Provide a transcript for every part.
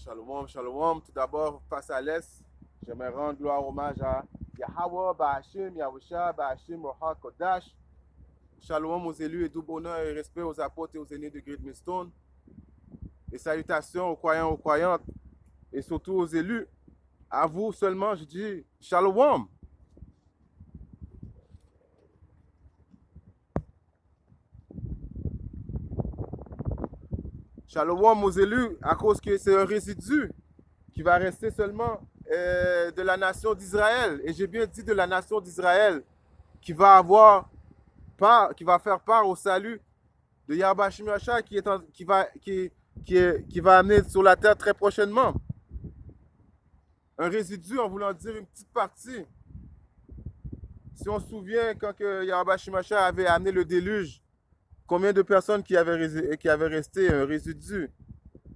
Shalom, shalom. Tout d'abord, face à l'Est, j'aimerais rendre gloire hommage à Yahweh, Bahashim, Yahusha, Bahashim, Roha, Kodash. Shalom aux élus et tout bonheur et respect aux apôtres et aux aînés de Great Millstone. Et salutations aux croyants, aux croyantes et surtout aux élus. À vous seulement, je dis shalom. Shalom aux élus à cause que c'est un résidu qui va rester seulement de la nation d'Israël. Et j'ai bien dit de la nation d'Israël qui va avoir part, qui va faire part au salut de Yahweh Hashem Yahshua qui va amener sur la terre très prochainement. Un résidu en voulant dire une petite partie. Si on se souvient quand Yahweh Hashem Yahshua avait amené le déluge, combien de personnes qui avaient resté un résidu?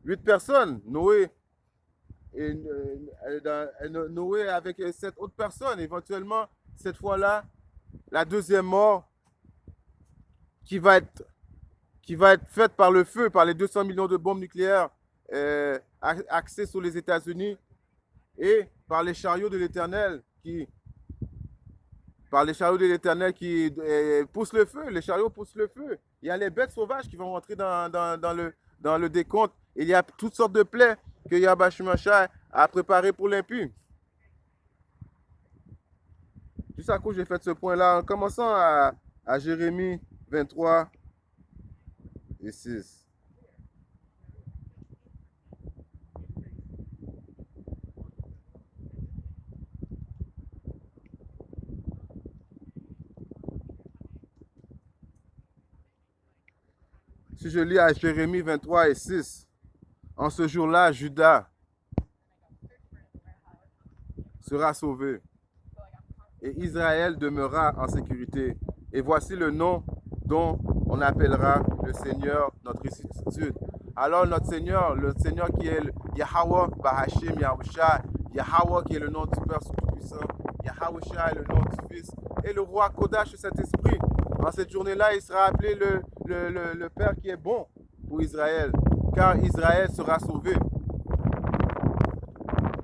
8 personnes. Noé avec 7 autres personnes. Éventuellement, cette fois-là, la deuxième mort qui va être faite par le feu, par les 200 millions de bombes nucléaires axées sur les États-Unis et par les chariots de l'Éternel qui poussent le feu. Les chariots poussent le feu. Il y a les bêtes sauvages qui vont rentrer dans le décompte. Il y a toutes sortes de plaies que Yahweh Hashem Yahshua a préparées pour l'impie. Juste à cause j'ai fait ce point-là, en commençant à Jérémie 23 et 6. Si je lis à Jérémie 23 et 6, en ce jour-là, Juda sera sauvé et Israël demeurera en sécurité. Et voici le nom dont on appellera le Seigneur notre restitution. Alors notre Seigneur qui est Yahweh, Bahashim, Yahusha, Yahweh qui est le nom du Père Tout-Puissant, Yahusha est le nom du Fils, et le roi Kodash, le Saint-Esprit. En cette journée-là, il sera appelé le Père qui est bon pour Israël, car Israël sera sauvé.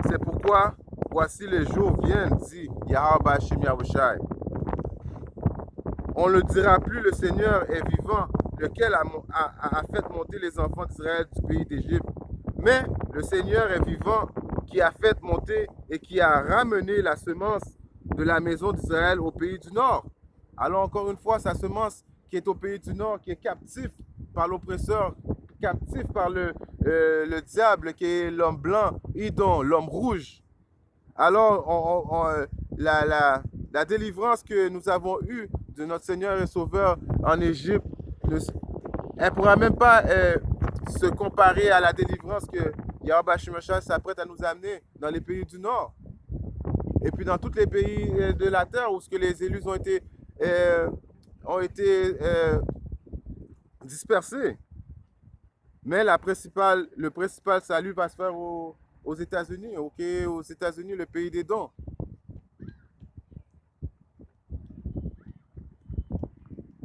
C'est pourquoi, voici les jours viennent, dit Yahweh Bahashim Yahushai. On ne dira plus le Seigneur est vivant, lequel a fait monter les enfants d'Israël du pays d'Égypte. Mais le Seigneur est vivant, qui a fait monter et qui a ramené la semence de la maison d'Israël au pays du Nord. Alors encore une fois, sa semence qui est au pays du Nord, qui est captif par l'oppresseur, captif par le diable, qui est l'homme blanc, Idon, l'homme rouge. Alors, la délivrance que nous avons eue de notre Seigneur et Sauveur en Égypte, elle ne pourra même pas se comparer à la délivrance que Yahweh Hashem Yahshua s'apprête à nous amener dans les pays du Nord. Et puis dans tous les pays de la terre où les élus ont été dispersés. Mais le principal salut va se faire aux États-Unis, aux États-Unis, le pays des dons.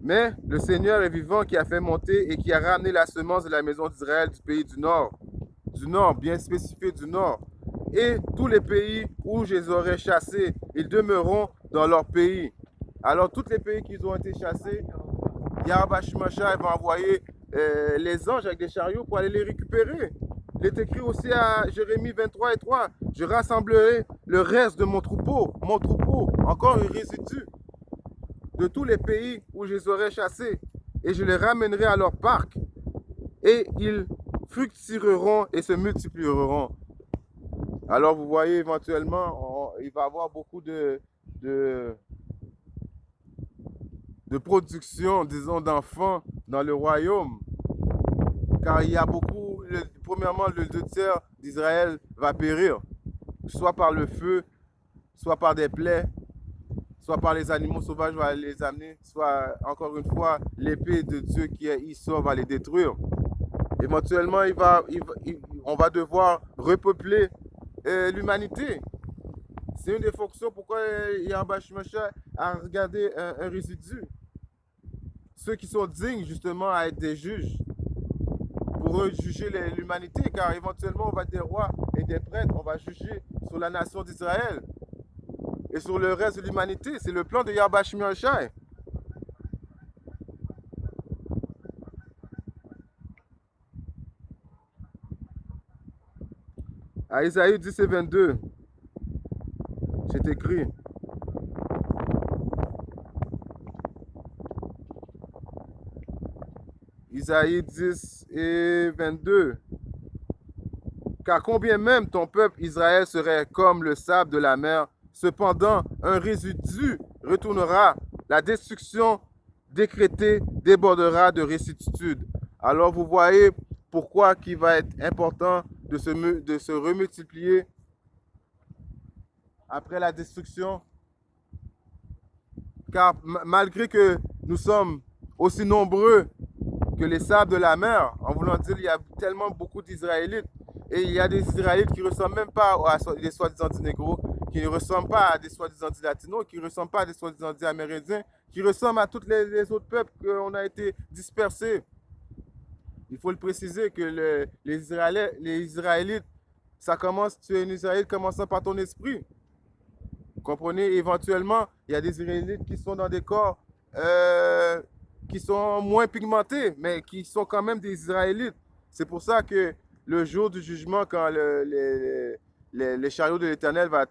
Mais le Seigneur est vivant qui a fait monter et qui a ramené la semence de la maison d'Israël du pays du Nord, bien spécifié du Nord. Et tous les pays où je les aurai chassés, ils demeureront dans leur pays. Alors tous les pays qui ont été chassés, Yahweh Hashem Yahshua va envoyer les anges avec des chariots pour aller les récupérer. Il est écrit aussi à Jérémie 23 et 3, je rassemblerai le reste de mon troupeau, encore un résidu de tous les pays où je les aurai chassés, et je les ramènerai à leur parc, et ils fructifieront et se multiplieront. Alors vous voyez éventuellement, il va y avoir beaucoup de production, disons, d'enfants dans le royaume, car il y a beaucoup, premièrement, le 2/3 d'Israël va périr, soit par le feu, soit par des plaies, soit par les animaux sauvages va les amener, soit, encore une fois, l'épée de Dieu qui est Issor va les détruire. Éventuellement, on va devoir repeupler l'humanité. C'est une des fonctions pourquoi Yahweh Hashem Yahshua a regardé un résidu. Ceux qui sont dignes, justement, à être des juges, pour juger l'humanité, car éventuellement on va être des rois et des prêtres, on va juger sur la nation d'Israël et sur le reste de l'humanité. C'est le plan de Yahweh Shai. À Isaïe 10 et 22, c'est écrit. Isaïe 10 et 22. Car combien même ton peuple Israël serait comme le sable de la mer, cependant un résidu retournera, la destruction décrétée débordera de restitude. Alors vous voyez pourquoi il va être important de se remultiplier après la destruction. Car malgré que nous sommes aussi nombreux que les sables de la mer, en voulant dire, il y a tellement beaucoup d'Israélites, et il y a des Israélites qui ne ressemblent même pas à des soi-disant négros, qui ne ressemblent pas à des soi-disant latinos, qui ne ressemblent pas à des soi-disant amérindiens, qui ressemblent à tous les autres peuples qu'on a été dispersés. Il faut le préciser que les Israélites, ça commence, tu es un Israélite commençant par ton esprit. Vous comprenez? Éventuellement, il y a des Israélites qui sont dans des corps qui sont moins pigmentés, mais qui sont quand même des Israélites. C'est pour ça que le jour du jugement, quand les chariots de l'Éternel va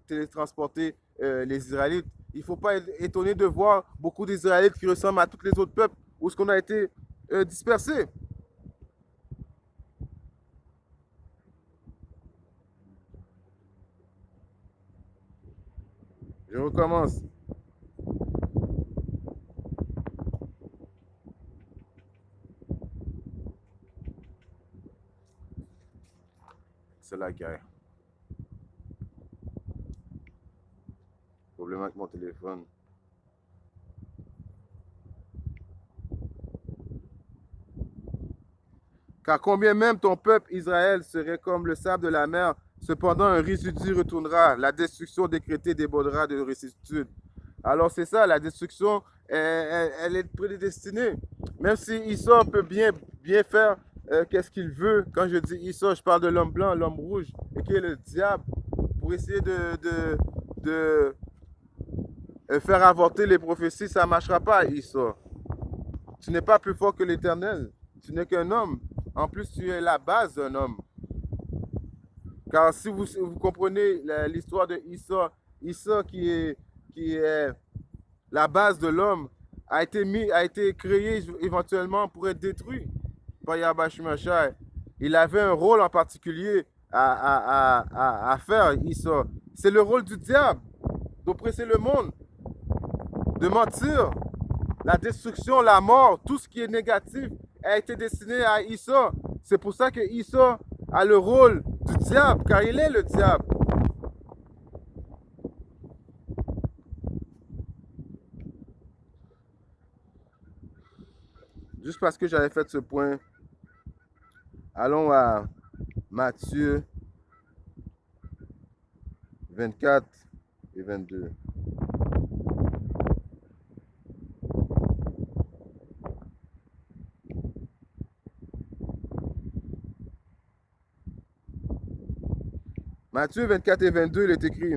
télétransporter les Israélites, il ne faut pas être étonné de voir beaucoup d'Israélites qui ressemblent à tous les autres peuples où ce qu'on a été dispersés. Je recommence. C'est la guerre. Problème avec mon téléphone. Car combien même ton peuple Israël serait comme le sable de la mer, cependant un résidu retournera, la destruction décrétée débordera de restitude. Alors c'est ça, la destruction, elle est prédestinée. Même si Issa peut bien faire qu'est-ce qu'il veut, quand je dis Issa, je parle de l'homme blanc, l'homme rouge, et qui est le diable, pour essayer de faire avorter les prophéties, ça ne marchera pas, Issa. Tu n'es pas plus fort que l'Éternel, tu n'es qu'un homme. En plus, tu es la base d'un homme. Car si vous comprenez l'histoire de Issa qui est la base de l'homme, a été créé éventuellement pour être détruit par Yahweh Shai. Il avait un rôle en particulier à faire, Issa. C'est le rôle du diable, d'oppresser le monde, de mentir. La destruction, la mort, tout ce qui est négatif a été destiné à Issa. C'est pour ça que Issa a le rôle du diable, car il est le diable. Juste parce que j'avais fait ce point, allons à Matthieu 24 et 22. Matthieu 24 et 22, il est écrit: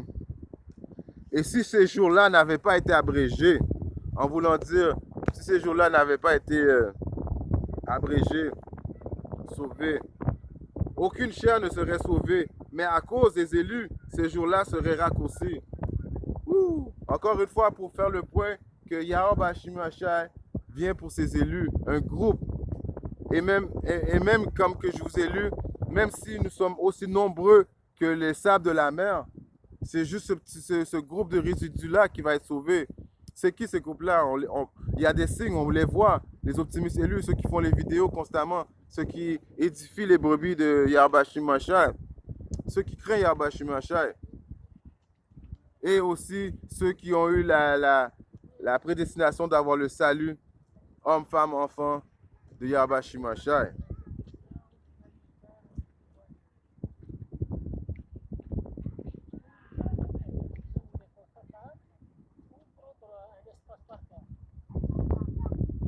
et si ces jours-là n'avaient pas été abrégés, en voulant dire, si ces jours-là n'avaient pas été abrégés, sauvés, aucune chair ne serait sauvée, mais à cause des élus, ces jours-là seraient raccourcis. Encore une fois, pour faire le point que Yahweh Shai vient pour ses élus, un groupe, et même comme que je vous ai lu, même si nous sommes aussi nombreux que les sables de la mer, c'est juste ce groupe de résidus-là qui va être sauvé. C'est qui ce groupe-là? Il y a des signes, on les voit. Les optimistes élus, ceux qui font les vidéos constamment, ceux qui édifient les brebis de Yahweh Shai, ceux qui craignent Yahweh Shai. Et aussi ceux qui ont eu la prédestination d'avoir le salut, homme, femme, enfant, de Yahweh Shai.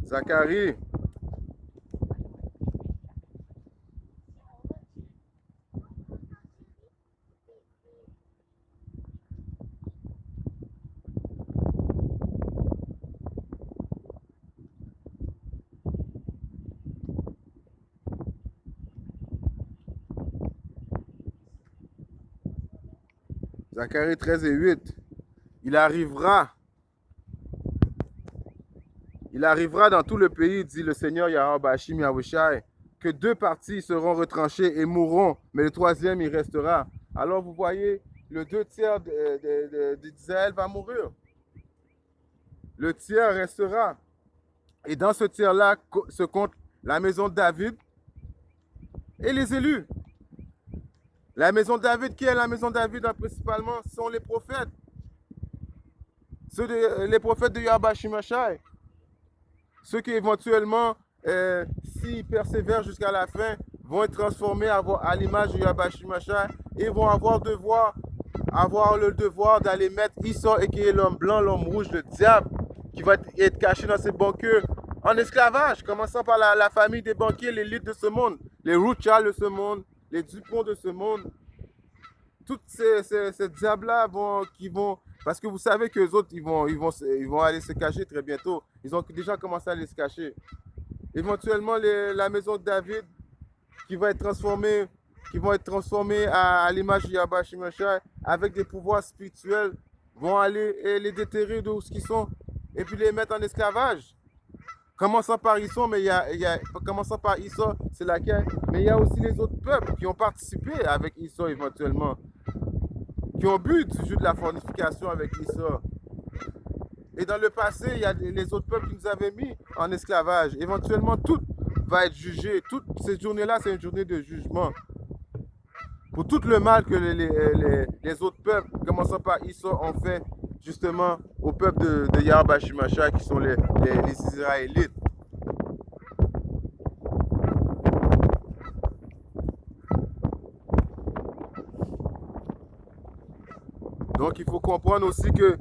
Zacharie Zacharie 13 et 8. Il arrivera dans tout le pays, dit le Seigneur Yahweh Hashim Yahushai, que deux parties seront retranchées et mourront, mais le troisième il restera. Alors vous voyez, le 2 tiers d'Israël va mourir. Le tiers restera. Et dans ce tiers-là se compte la maison de David et les élus. La maison de David, qui est la maison de David principalement, sont les prophètes. Les prophètes de Yahweh Shimashai. Ceux qui éventuellement, s'ils persévèrent jusqu'à la fin, vont être transformés à l'image de Yahweh Shimashai et vont avoir le devoir d'aller mettre Issa, et qui est l'homme blanc, l'homme rouge, le diable, qui va être caché dans ces banquiers en esclavage, commençant par la famille des banquiers, l'élite de ce monde, les Rothschild de ce monde, les Dupont de ce monde. Toutes ces diables-là qui vont... Parce que vous savez que les autres, ils vont aller se cacher très bientôt. Ils ont déjà commencé à aller se cacher. Éventuellement, la maison de David, qui vont être transformées à l'image de Yahweh Shimashai, avec des pouvoirs spirituels, vont aller les déterrer d'où ce qu'ils sont, et puis les mettre en esclavage. Commençant par Issa, c'est laquelle, mais il y a aussi les autres peuples qui ont participé avec Issa éventuellement, qui ont bu du jus de la fornication avec Issa. Et dans le passé, il y a les autres peuples qui nous avaient mis en esclavage. Éventuellement, tout va être jugé. Toute cette journée-là, c'est une journée de jugement. Pour tout le mal que les autres peuples, commençant par Issa, ont fait justement au peuple de Yahweh Shimashai, qui sont les Israélites. Donc il faut comprendre aussi que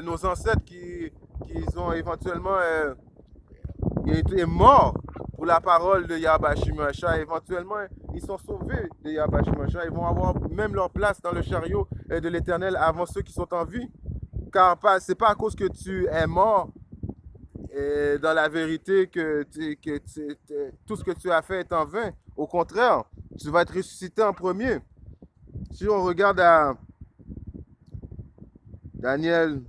nos ancêtres qui ont éventuellement été morts pour la parole de Yahweh Shimashai, éventuellement ils sont sauvés de Yahweh Shimashai. Ils vont avoir même leur place dans le chariot de l'Éternel avant ceux qui sont en vie. Car c'est pas à cause que tu es mort dans la vérité que tout ce que tu as fait est en vain. Au contraire, tu vas être ressuscité en premier. Si on regarde à Daniel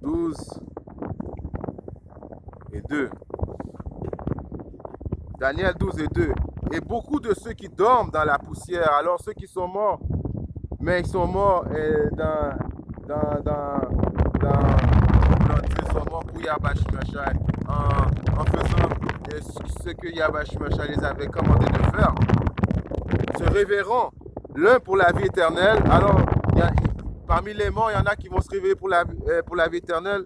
12 et 2. Daniel 12 et 2. Et beaucoup de ceux qui dorment dans la poussière, alors ceux qui sont morts, mais ils sont morts ils sont morts pour Yahweh Shimashai en faisant ce que Yahweh Shimashai les avait commandé de faire, se réveilleront l'un pour la vie éternelle. Alors, parmi les morts, il y en a qui vont se réveiller pour la vie éternelle,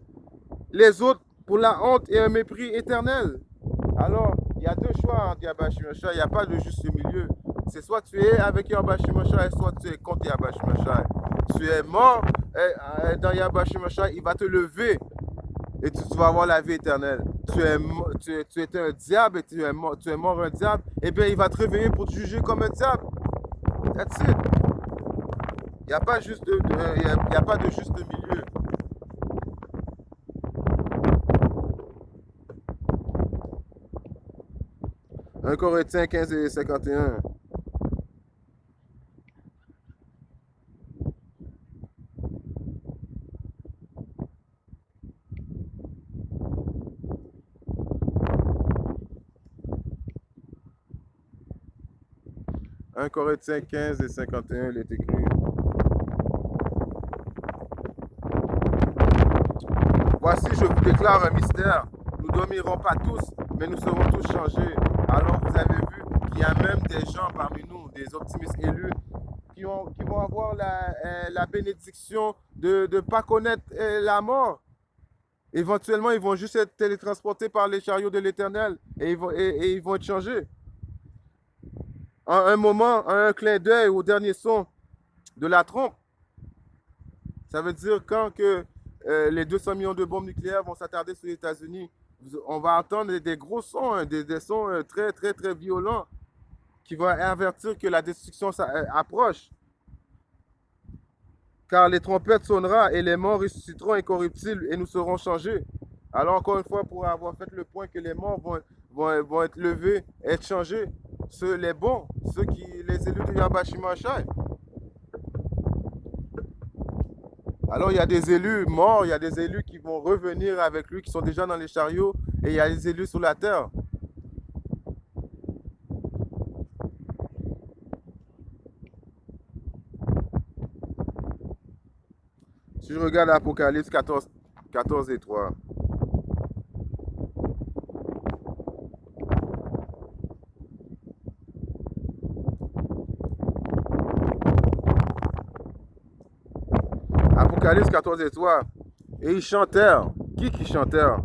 les autres pour la honte et un mépris éternel. Alors, il y a deux choix entre Yahweh Shimashai, il n'y a pas de juste milieu. C'est soit tu es avec Yahweh Shimashai, soit tu es contre Yahweh Shimashai. Tu es mort dans Yahweh Shimashai, il va te lever et tu vas avoir la vie éternelle. Tu étais un diable et tu es mort un diable, et bien il va te réveiller pour te juger comme un diable. That's it. Il n'y a pas juste y a pas de juste milieu. Un Corinthiens 15 et 51. Un Corinthiens 15 et 51, il est écrit. Voici, je vous déclare un mystère. Nous ne dormirons pas tous, mais nous serons tous changés. Alors vous avez vu qu'il y a même des gens parmi nous, des optimistes élus, qui vont avoir la bénédiction de ne pas connaître la mort. Éventuellement, ils vont juste être télétransportés par les chariots de l'Éternel et ils vont être changés. En un moment, en un clin d'œil au dernier son de la trompe. Ça veut dire quand que les 200 millions de bombes nucléaires vont s'attarder sur les États-Unis, on va entendre des gros sons, des sons très, très, très violents qui vont avertir que la destruction approche. car les trompettes sonneront et les morts ressusciteront incorruptibles et nous serons changés. Alors encore une fois, pour avoir fait le point que les morts vont être levés, être changés, les bons, les élus de Yahweh Shimashai. Alors il y a des élus morts, il y a des élus qui vont revenir avec lui, qui sont déjà dans les chariots, et il y a des élus sur la terre. Si je regarde Apocalypse 14 et 3. Apocalypse 14 et 3. Et ils chantèrent. Qui chantèrent?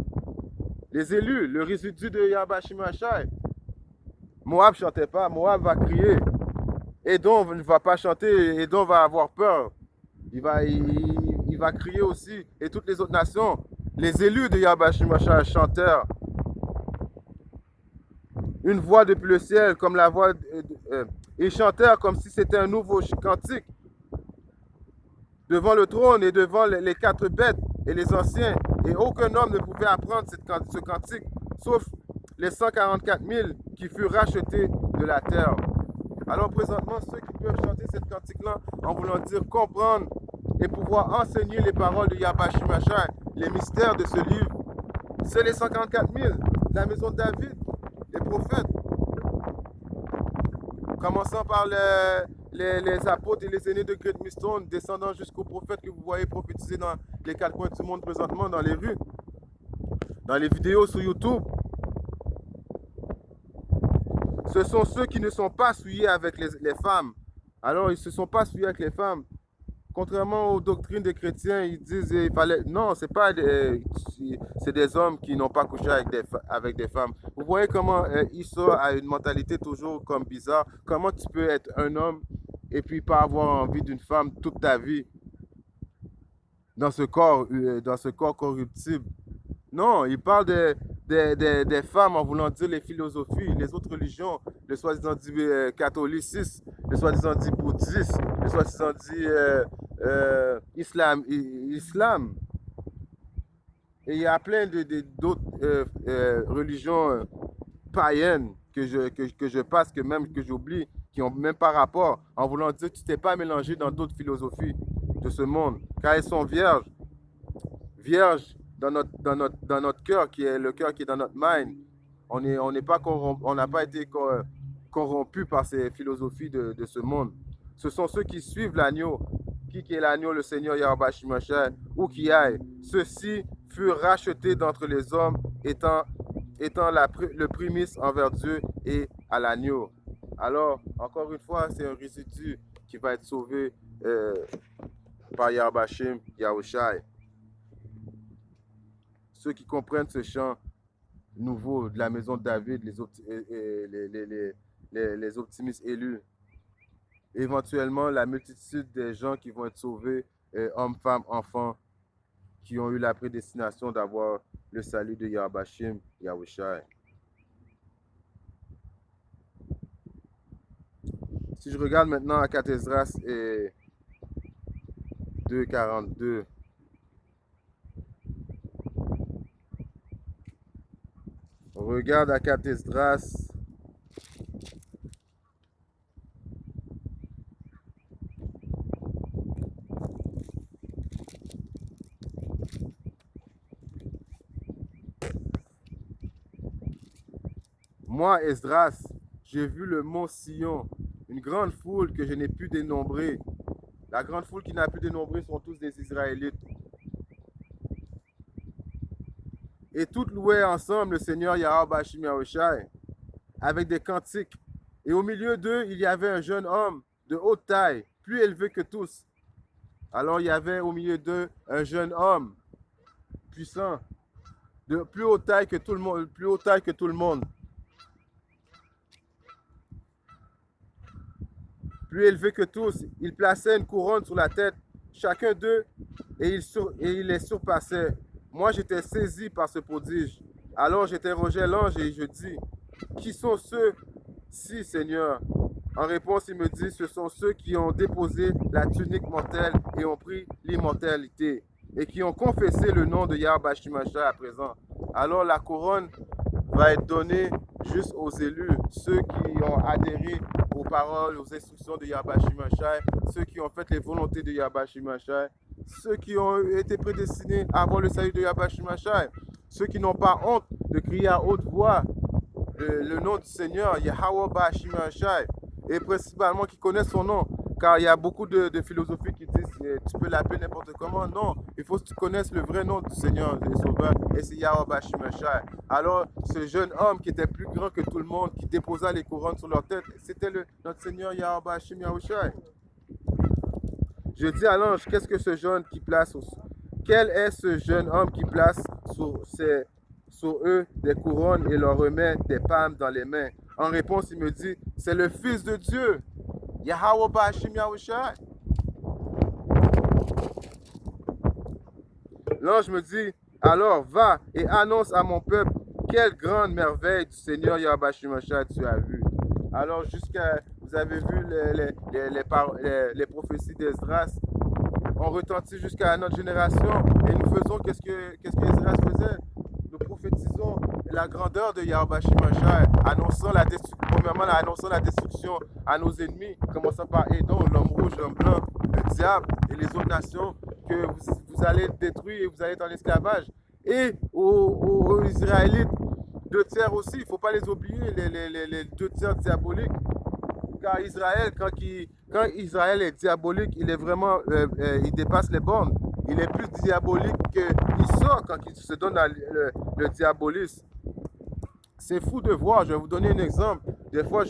Les élus, le résidu de Yahweh Shimashai. Moab ne chantait pas, Moab va crier. Édom ne va pas chanter, Édom va avoir peur. Il va crier aussi. Et toutes les autres nations, les élus de Yahweh Shimashai chantèrent. Une voix depuis le ciel, comme la voix... ils chantèrent comme si c'était un nouveau cantique. Devant le trône et devant les quatre bêtes et les anciens. Et aucun homme ne pouvait apprendre ce cantique, sauf les 144 000 qui furent rachetés de la terre. Alors présentement, ceux qui peuvent chanter cette cantique-là, en voulant dire comprendre et pouvoir enseigner les paroles de Yahweh Shimashai, les mystères de ce livre, c'est les 144 000 de la maison de David, les prophètes. Commençant par les apôtres et les aînés de Great Millstone, descendant jusqu'aux prophètes que vous voyez prophétiser dans les quatre coins du monde présentement, dans les rues, dans les vidéos sur YouTube. Ce sont ceux qui ne sont pas souillés avec les femmes. Alors, ils ne se sont pas souillés avec les femmes. Contrairement aux doctrines des chrétiens, ils disent qu'il fallait... Non, c'est pas c'est des hommes qui n'ont pas couché avec des femmes. Vous voyez comment Issa a une mentalité toujours comme bizarre. Comment tu peux être un homme et puis pas avoir envie d'une femme toute ta vie dans ce corps corruptible. Non, il parle des femmes en voulant dire les philosophies, les autres religions, le soi-disant dit catholicisme, le soi-disant dit bouddhisme, le soi-disant dit islam. Et il y a plein d'autres religions païennes que je passe, que j'oublie, qui n'ont même pas rapport, en voulant dire que tu t'es pas mélangé dans d'autres philosophies de ce monde, car elles sont vierges dans notre cœur, qui est le cœur qui est dans notre mind. On n'a pas été corrompu par ces philosophies de ce monde. Ce sont ceux qui suivent l'agneau. Qui est l'agneau? Le Seigneur Yahweh Shimashai, où qui aille. Ceux-ci furent rachetés d'entre les hommes, étant le prémisse envers Dieu et à l'agneau. Alors, encore une fois, c'est un résidu qui va être sauvé par Yahweh Yahushai. Ceux qui comprennent ce chant nouveau de la maison de David, les optimistes élus, éventuellement la multitude des gens qui vont être sauvés, hommes, femmes, enfants, qui ont eu la prédestination d'avoir le salut de Yahweh Yahushai. Si je regarde maintenant à Esdras et 2:42, on regarde à Esdras. Moi, Esdras, j'ai vu le mont Sion, une grande foule que je n'ai pu dénombrer. La grande foule qui n'a pu dénombrer sont tous des Israélites. Et toutes louaient ensemble le Seigneur Yahweh Yahushai avec des cantiques. Et au milieu d'eux, il y avait un jeune homme de haute taille, plus élevé que tous. Alors il y avait au milieu d'eux un jeune homme puissant, de plus haute taille que tout le monde, plus haute taille que tout le monde. Plus élevé que tous, il plaçait une couronne sur la tête, chacun d'eux, et il les surpassait. Moi, j'étais saisi par ce prodige. Alors j'interrogeai l'ange et je dis, qui sont ceux-ci, Seigneur? En réponse, il me dit, ce sont ceux qui ont déposé la tunique mortelle et ont pris l'immortalité et qui ont confessé le nom de Yahweh Shimashai à présent. Alors la couronne va être donnée juste aux élus, ceux qui ont adhéré aux paroles, aux instructions de Yahweh Shimashai, ceux qui ont fait les volontés de Yahweh Shimashai, ceux qui ont été prédestinés à avoir le salut de Yahweh Shimashai, ceux qui n'ont pas honte de crier à haute voix le nom du Seigneur, Yahweh Shimashai, et principalement qui connaissent son nom. Car il y a beaucoup de philosophies qui disent tu peux l'appeler n'importe comment. Non, il faut que tu connaisses le vrai nom du Seigneur, du Sauveur, et c'est Yahweh Shimashai. Alors, ce jeune homme qui était plus grand que tout le monde, qui déposa les couronnes sur leur tête, c'était notre Seigneur Yahweh Shimashai. Je dis à l'ange, qu'est-ce que ce jeune qui place quel est ce jeune homme qui place sur eux des couronnes et leur remet des palmes dans les mains? En réponse, il me dit, c'est le Fils de Dieu, Yahweh Bashim Yahushai. L'ange me dit, alors va et annonce à mon peuple quelle grande merveille du Seigneur Yahweh Bashim Yahushai tu as vu. Alors vous avez vu les prophéties d'Esdras ont retenti jusqu'à notre génération et nous faisons qu'est-ce que Esdras faisait? Nous prophétisons la grandeur de Yahweh Shimashai, premièrement annonçant la destruction à nos ennemis, commençant par Édom, l'homme rouge, l'homme blanc, le diable et les autres nations que vous allez détruire et vous allez être en esclavage. Et aux Israélites, 2 tiers aussi, il ne faut pas les oublier, les 2 tiers diaboliques. Car Israël, quand Israël est diabolique, il est vraiment, il dépasse les bornes. Il est plus diabolique qu'il sort quand il se donne le diabolisme. C'est fou de voir. Je vais vous donner un exemple. Des fois,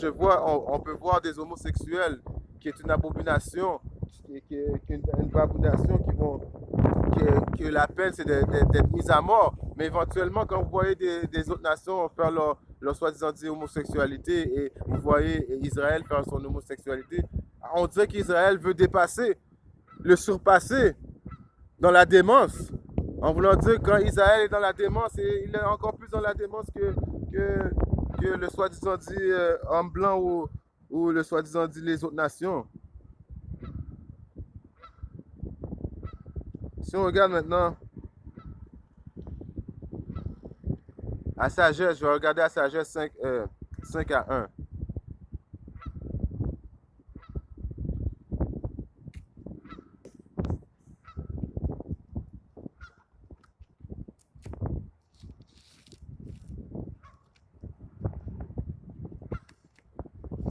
on peut voir des homosexuels qui est une abomination, une abomination que la peine c'est d'être mis à mort. Mais éventuellement, quand vous voyez des autres nations faire leur soi-disant homosexualité et vous voyez Israël faire son homosexualité, on dirait qu'Israël veut le surpasser dans la démence. En voulant dire quand Israël est dans la démence, il est encore plus dans la démence que le soi-disant dit homme blanc ou le soi-disant dit les autres nations. Si on regarde maintenant à Sagesse, je vais regarder à Sagesse 5 à 1.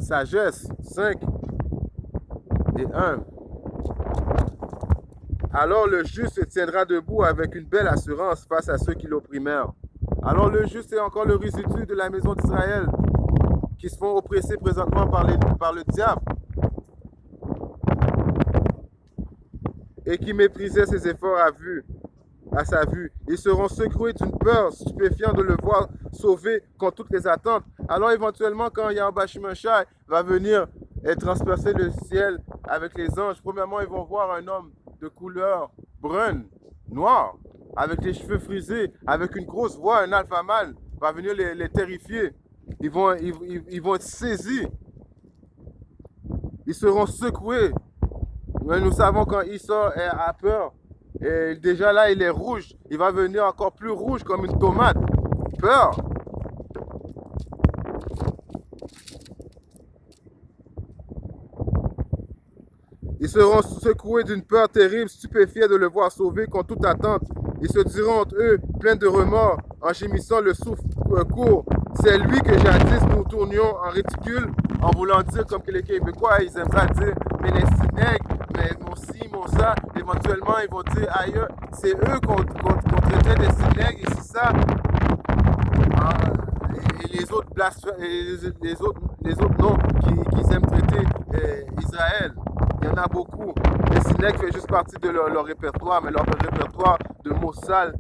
Sagesse 5 et 1. Alors le juste se tiendra debout avec une belle assurance face à ceux qui l'opprimèrent. Alors le juste est encore le résidu de la maison d'Israël qui se font oppresser présentement par le diable et qui méprisait ses efforts à sa vue. Ils seront secoués d'une peur stupéfiante de le voir sauvé contre toutes les attentes. Alors éventuellement, quand Yahweh Shimashai va venir et transpercer le ciel avec les anges, premièrement, ils vont voir un homme de couleur brune, noire, avec les cheveux frisés, avec une grosse voix, un alpha mâle, va venir les terrifier. Ils vont être saisis. Ils seront secoués. Mais nous savons quand Esau a peur, et déjà là, il est rouge. Il va venir encore plus rouge comme une tomate. Peur. Ils seront secoués d'une peur terrible, stupéfiés de le voir sauvé contre toute attente. Ils se diront entre eux, pleins de remords, en gémissant le souffle court. C'est lui que jadis nous tournions en ridicule, en voulant dire comme que les Québécois, ils aiment ça dire, mais les Sinègres, mais mon ci, mon ça, éventuellement ils vont dire ailleurs, c'est eux qu'on traitait des Sinègres, et c'est ça. Et les autres les autres noms qu'ils aiment traiter Israël. Il y en a beaucoup. Les Sinègres fait juste partie de leur répertoire, mais leur répertoire de mots sales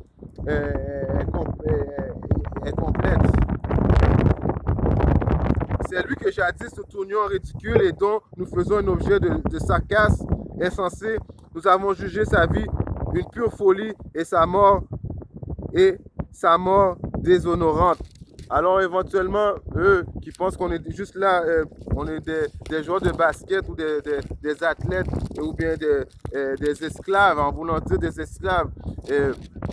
est complète. C'est lui que jadis nous tournions en ridicule et dont nous faisons un objet de sarcasme insensé. Nous avons jugé sa vie une pure folie et sa mort déshonorante. Alors éventuellement, eux qui pensent qu'on est juste là, on est des joueurs de basket ou des athlètes ou bien des esclaves, en voulant dire des esclaves.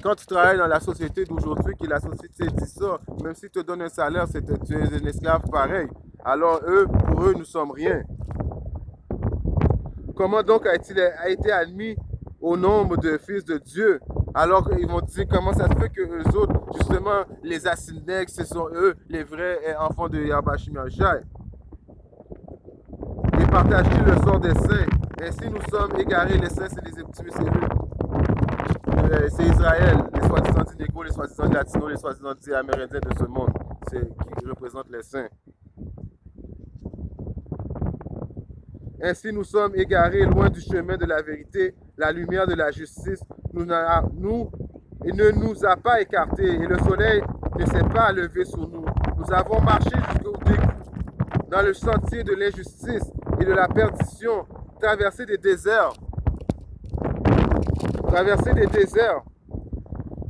Quand tu travailles dans la société d'aujourd'hui, qui la société dit ça, même si tu te donnes un salaire, tu es un esclave pareil. Alors pour eux, nous sommes rien. Comment donc a-t-il été admis au nombre de fils de Dieu? Alors qu'ils vont dire comment ça se fait que eux autres, justement, les Asindex, ce sont eux les vrais enfants de Yahweh Shai. Et partagent-ils le sort des saints? Ainsi nous sommes égarés, les saints c'est les petits cellules. C'est Israël, les soi-disant dits négros, les soi-disant latinos, les soi-disant dits amérindiens de ce monde, c'est qui représentent les saints. Ainsi nous sommes égarés loin du chemin de la vérité, la lumière de la justice il ne nous a pas écartés et le soleil ne s'est pas levé sur nous. Nous avons marché jusqu'au dégoût, dans le sentier de l'injustice et de la perdition, traversé des déserts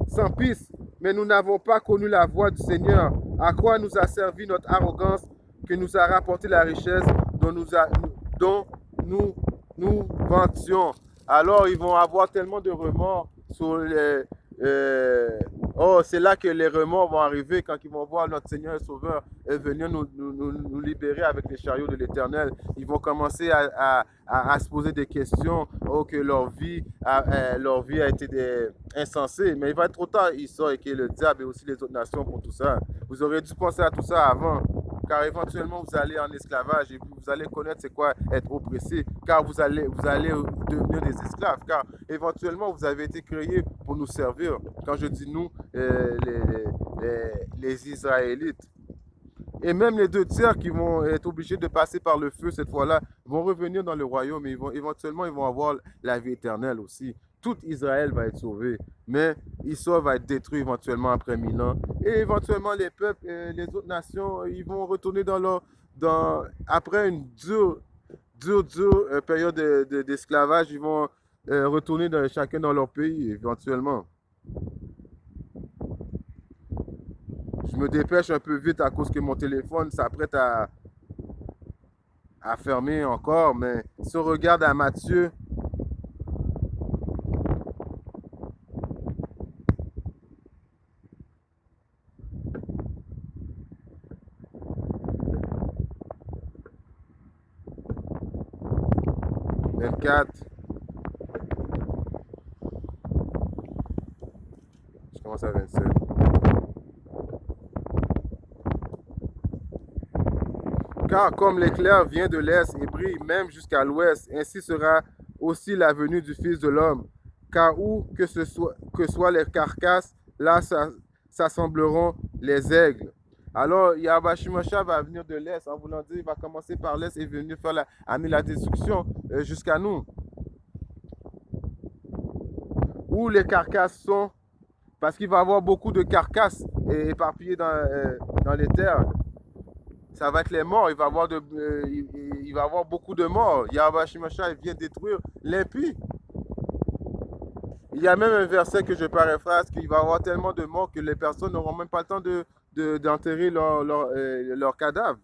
sans piste, mais nous n'avons pas connu la voie du Seigneur. À quoi nous a servi notre arrogance, que nous a rapporté la richesse dont nous nous vantions. Alors ils vont avoir tellement de remords sur les... c'est là que les remords vont arriver quand ils vont voir notre Seigneur et Sauveur venir nous libérer avec les chariots de l'Éternel. Ils vont commencer à se poser des questions, que leur vie a été insensée. Mais il va être trop tard, il sort et que le diable et aussi les autres nations pour tout ça. Vous aurez dû penser à tout ça avant. Car éventuellement vous allez en esclavage et vous allez connaître c'est quoi être oppressé, car vous allez devenir des esclaves, car éventuellement vous avez été créés pour nous servir. Quand je dis nous, les Israélites. Et même les 2 tiers qui vont être obligés de passer par le feu cette fois-là vont revenir dans le royaume et éventuellement ils vont avoir la vie éternelle aussi. Tout Israël va être sauvé, mais Israël va être détruit éventuellement après 1000 ans. Et éventuellement les peuples, les autres nations, ils vont retourner après une dure période d'esclavage, ils vont retourner chacun dans leur pays éventuellement. Je me dépêche un peu vite à cause que mon téléphone s'apprête à fermer encore, mais si on regarde à Matthieu, je commence à 27. Car comme l'éclair vient de l'est et brille même jusqu'à l'ouest, ainsi sera aussi la venue du Fils de l'homme. Car où que soient les carcasses, là s'assembleront les aigles. Alors Yahweh Shai va venir de l'est, en voulant dire il va commencer par l'est et venir amener la destruction jusqu'à nous. Où les carcasses sont, parce qu'il va y avoir beaucoup de carcasses éparpillées dans les terres. Ça va être les morts, il va y avoir beaucoup de morts. Yahweh Shai vient détruire l'impie. Il y a même un verset que je paraphrase qu'il va y avoir tellement de morts que les personnes n'auront même pas le temps d'enterrer leur cadavre.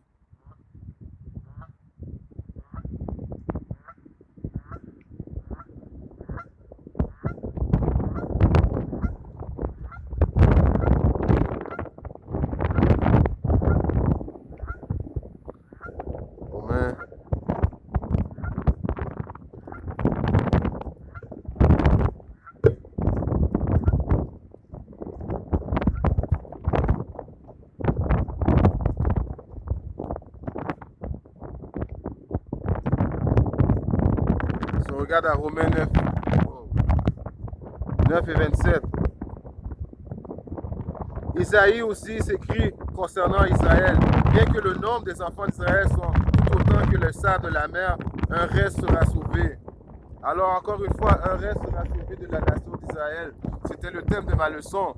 Amen. Si on regarde à Romains 9 et 27, Isaïe aussi s'écrit concernant Israël, bien que le nombre des enfants d'Israël soit tout autant que le sable de la mer, un reste sera sauvé. Alors encore une fois, un reste sera sauvé de la nation d'Israël. C'était le thème de ma leçon.